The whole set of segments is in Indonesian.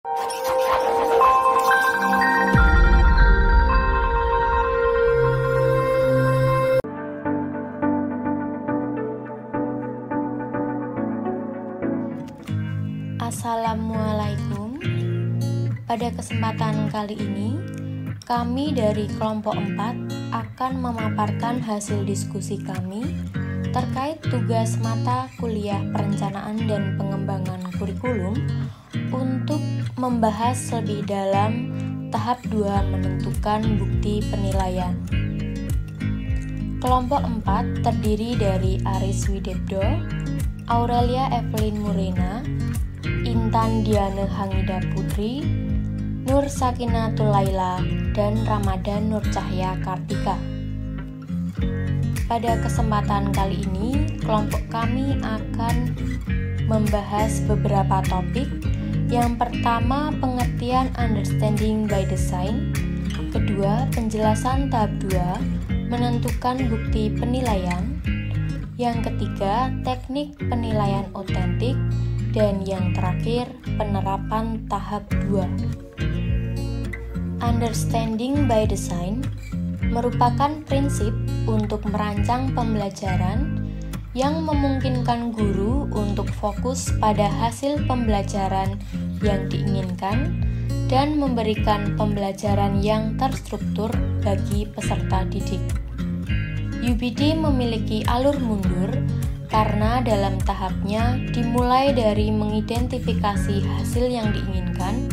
Assalamualaikum. Pada kesempatan kali ini, kami dari kelompok 4 akan memaparkan hasil diskusi kami terkait tugas mata kuliah perencanaan dan pengembangan kurikulum untuk membahas lebih dalam tahap 2 menentukan bukti penilaian. Kelompok 4 terdiri dari Aris Widebdo, Aurelia Evelyn Murena, Intan Diane Hangida Putri, Nur Sakinatul Laila, dan Ramadan Nur Cahya Kartika. Pada kesempatan kali ini, kelompok kami akan membahas beberapa topik. Yang pertama, pengertian understanding by design. Kedua, penjelasan tahap 2, menentukan bukti penilaian. Yang ketiga, teknik penilaian otentik. Dan yang terakhir, penerapan tahap 2. Understanding by design merupakan prinsip untuk merancang pembelajaran yang memungkinkan guru untuk fokus pada hasil pembelajaran yang diinginkan dan memberikan pembelajaran yang terstruktur bagi peserta didik. UBD memiliki alur mundur karena dalam tahapnya dimulai dari mengidentifikasi hasil yang diinginkan,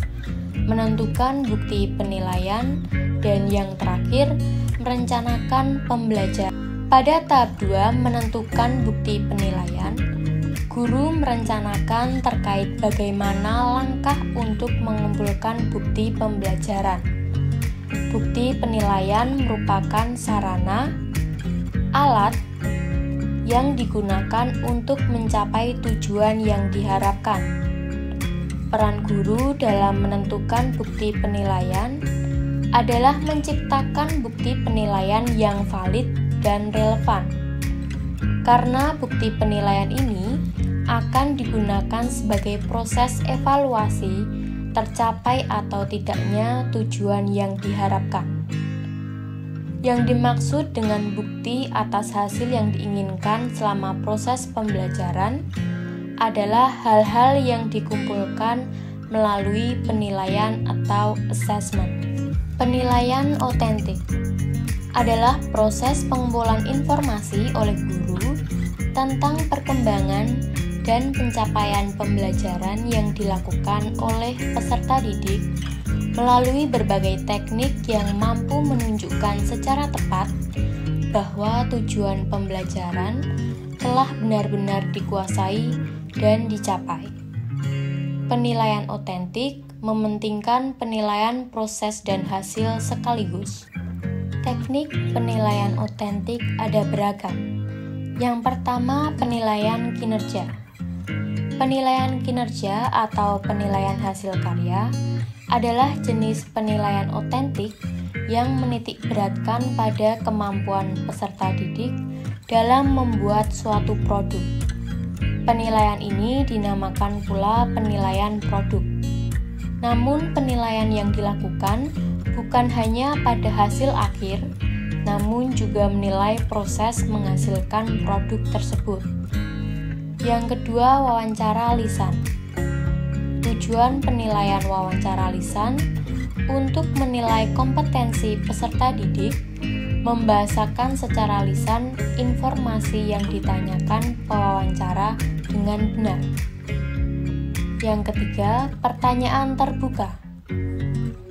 menentukan bukti penilaian, dan yang terakhir merencanakan pembelajaran. Pada tahap 2 menentukan bukti penilaian, guru merencanakan terkait bagaimana langkah untuk mengumpulkan bukti pembelajaran. Bukti penilaian merupakan sarana, alat, yang digunakan untuk mencapai tujuan yang diharapkan. Peran guru dalam menentukan bukti penilaian adalah menciptakan bukti penilaian yang valid dan relevan. Karena bukti penilaian ini akan digunakan sebagai proses evaluasi tercapai atau tidaknya tujuan yang diharapkan. Yang dimaksud dengan bukti atas hasil yang diinginkan selama proses pembelajaran adalah hal-hal yang dikumpulkan melalui penilaian atau assessment. Penilaian otentik adalah proses pengumpulan informasi oleh guru tentang perkembangan dan pencapaian pembelajaran yang dilakukan oleh peserta didik melalui berbagai teknik yang mampu menunjukkan secara tepat bahwa tujuan pembelajaran telah benar-benar dikuasai dan dicapai. Penilaian otentik mementingkan penilaian proses dan hasil sekaligus. Teknik penilaian otentik ada beragam. Yang pertama, penilaian kinerja. Penilaian kinerja atau penilaian hasil karya adalah jenis penilaian otentik yang menitik beratkan pada kemampuan peserta didik dalam membuat suatu produk. Penilaian ini dinamakan pula penilaian produk. Namun penilaian yang dilakukan bukan hanya pada hasil akhir, namun juga menilai proses menghasilkan produk tersebut. Yang kedua, wawancara lisan. Tujuan penilaian wawancara lisan untuk menilai kompetensi peserta didik, membahasakan secara lisan informasi yang ditanyakan pewawancara dengan benar. Yang ketiga, pertanyaan terbuka.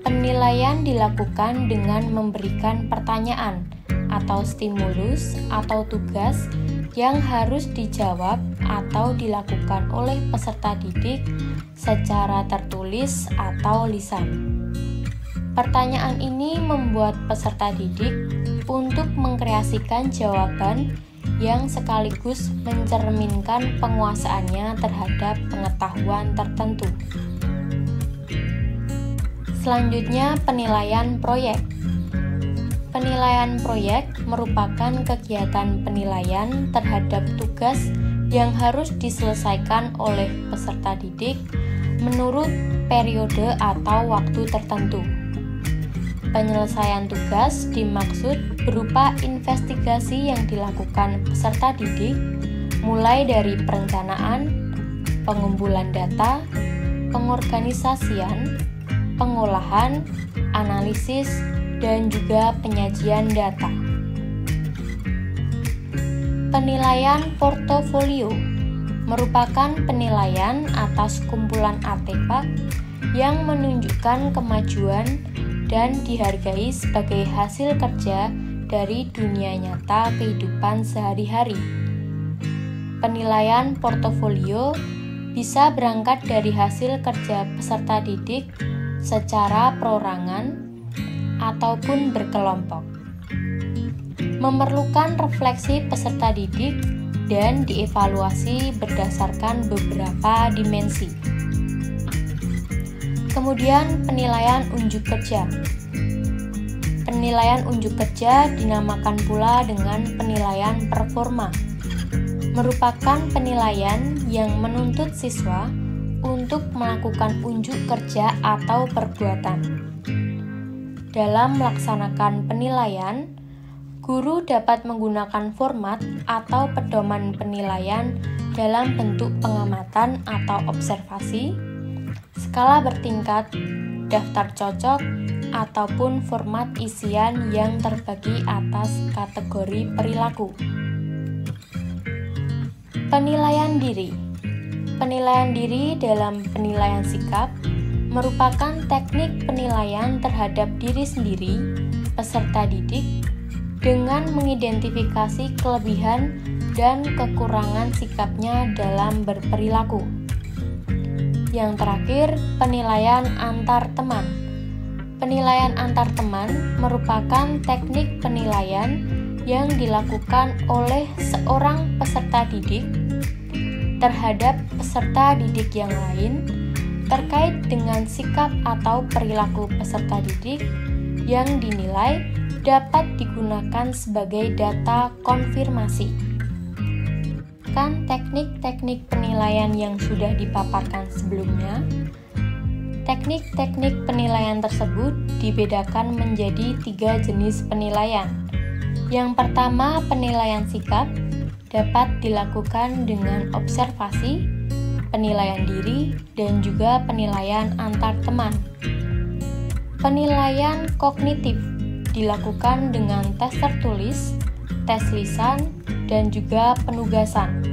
Penilaian dilakukan dengan memberikan pertanyaan atau stimulus atau tugas yang harus dijawab atau dilakukan oleh peserta didik secara tertulis atau lisan. Pertanyaan ini membuat peserta didik untuk mengkreasikan jawaban yang sekaligus mencerminkan penguasaannya terhadap pengetahuan tertentu. Selanjutnya, penilaian proyek. Penilaian proyek merupakan kegiatan penilaian terhadap tugas yang harus diselesaikan oleh peserta didik menurut periode atau waktu tertentu. Penyelesaian tugas dimaksud berupa investigasi yang dilakukan peserta didik, mulai dari perencanaan, pengumpulan data, pengorganisasian, pengolahan, analisis, dan juga penyajian data. Penilaian portofolio merupakan penilaian atas kumpulan artefak yang menunjukkan kemajuan dan dihargai sebagai hasil kerja dari dunia nyata kehidupan sehari-hari. Penilaian portofolio bisa berangkat dari hasil kerja peserta didik secara perorangan ataupun berkelompok. Memerlukan refleksi peserta didik dan dievaluasi berdasarkan beberapa dimensi. Kemudian penilaian unjuk kerja. Penilaian unjuk kerja dinamakan pula dengan penilaian performa. Merupakan penilaian yang menuntut siswa untuk melakukan unjuk kerja atau perbuatan. Dalam melaksanakan penilaian, guru dapat menggunakan format atau pedoman penilaian dalam bentuk pengamatan atau observasi, skala bertingkat, daftar cocok, ataupun format isian yang terbagi atas kategori perilaku. Penilaian diri. Penilaian diri dalam penilaian sikap merupakan teknik penilaian terhadap diri sendiri, peserta didik, dengan mengidentifikasi kelebihan dan kekurangan sikapnya dalam berperilaku. Yang terakhir, penilaian antar teman. Penilaian antar teman merupakan teknik penilaian yang dilakukan oleh seorang peserta didik terhadap peserta didik yang lain terkait dengan sikap atau perilaku peserta didik yang dinilai dapat digunakan sebagai data konfirmasi. Kan teknik-teknik penilaian yang sudah dipaparkan sebelumnya, teknik-teknik penilaian tersebut dibedakan menjadi 3 jenis penilaian. Yang pertama, penilaian sikap dapat dilakukan dengan observasi, penilaian diri, dan juga penilaian antar teman. Penilaian kognitif dilakukan dengan tes tertulis, tes lisan, dan juga penugasan.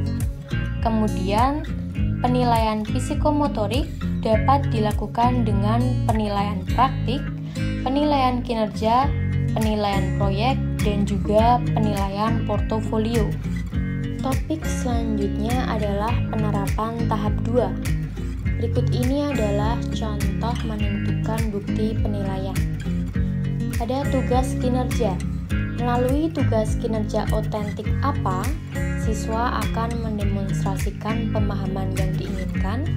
Kemudian, penilaian psikomotorik dapat dilakukan dengan penilaian praktik, penilaian kinerja, penilaian proyek, dan juga penilaian portofolio. Topik selanjutnya adalah penerapan tahap 2. Berikut ini adalah contoh menentukan bukti penilaian. Pada tugas kinerja, melalui tugas kinerja otentik apa, siswa akan mendemonstrasikan pemahaman yang diinginkan.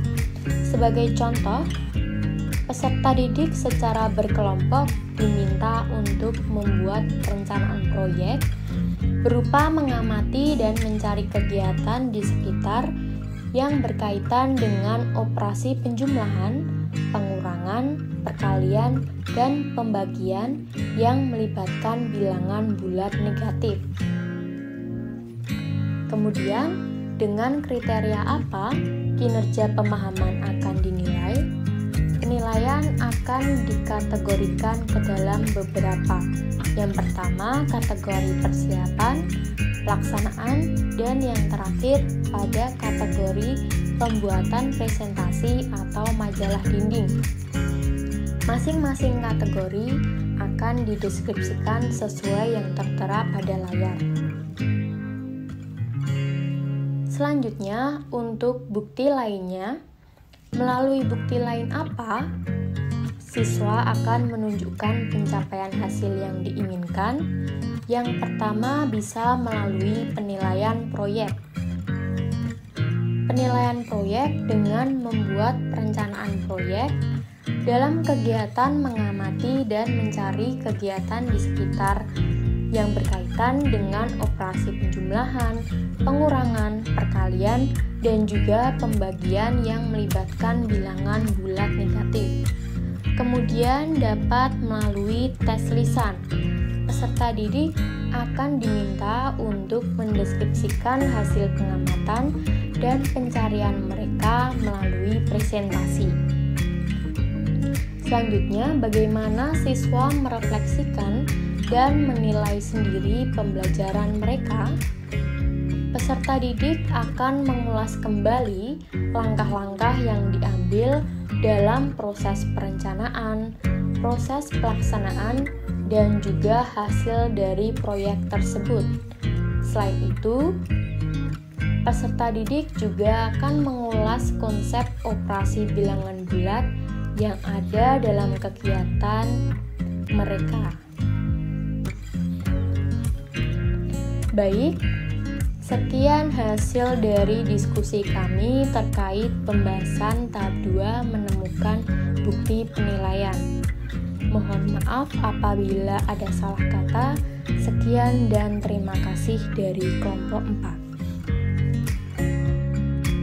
Sebagai contoh, peserta didik secara berkelompok diminta untuk membuat perencanaan proyek berupa mengamati dan mencari kegiatan di sekitar yang berkaitan dengan operasi penjumlahan, pengurangan, perkalian, dan pembagian yang melibatkan bilangan bulat negatif. Kemudian, dengan kriteria apa kinerja pemahaman akan dinilai? Penilaian akan dikategorikan ke dalam beberapa. Yang pertama, kategori persiapan, pelaksanaan, dan yang terakhir pada kategori pembuatan presentasi atau majalah dinding. Masing-masing kategori akan dideskripsikan sesuai yang tertera pada layar. Selanjutnya, untuk bukti lainnya, melalui bukti lain apa, siswa akan menunjukkan pencapaian hasil yang diinginkan. Yang pertama bisa melalui penilaian proyek. Penilaian proyek dengan membuat perencanaan proyek dalam kegiatan mengamati dan mencari kegiatan di sekitar yang berkaitan dengan operasi penjumlahan, pengurangan, perkalian, dan juga pembagian yang melibatkan bilangan bulat negatif. Kemudian dapat melalui tes lisan. Peserta didik akan diminta untuk mendeskripsikan hasil pengamatan dan pencarian mereka melalui presentasi. Selanjutnya, bagaimana siswa merefleksikan dan menilai sendiri pembelajaran mereka? Peserta didik akan mengulas kembali langkah-langkah yang diambil dalam proses perencanaan, proses pelaksanaan, dan juga hasil dari proyek tersebut. Selain itu, peserta didik juga akan mengulas konsep operasi bilangan bulat yang ada dalam kegiatan mereka. Baik, sekian hasil dari diskusi kami terkait pembahasan tahap 2 menemukan bukti penilaian. Mohon maaf apabila ada salah kata. Sekian dan terima kasih dari kelompok 4.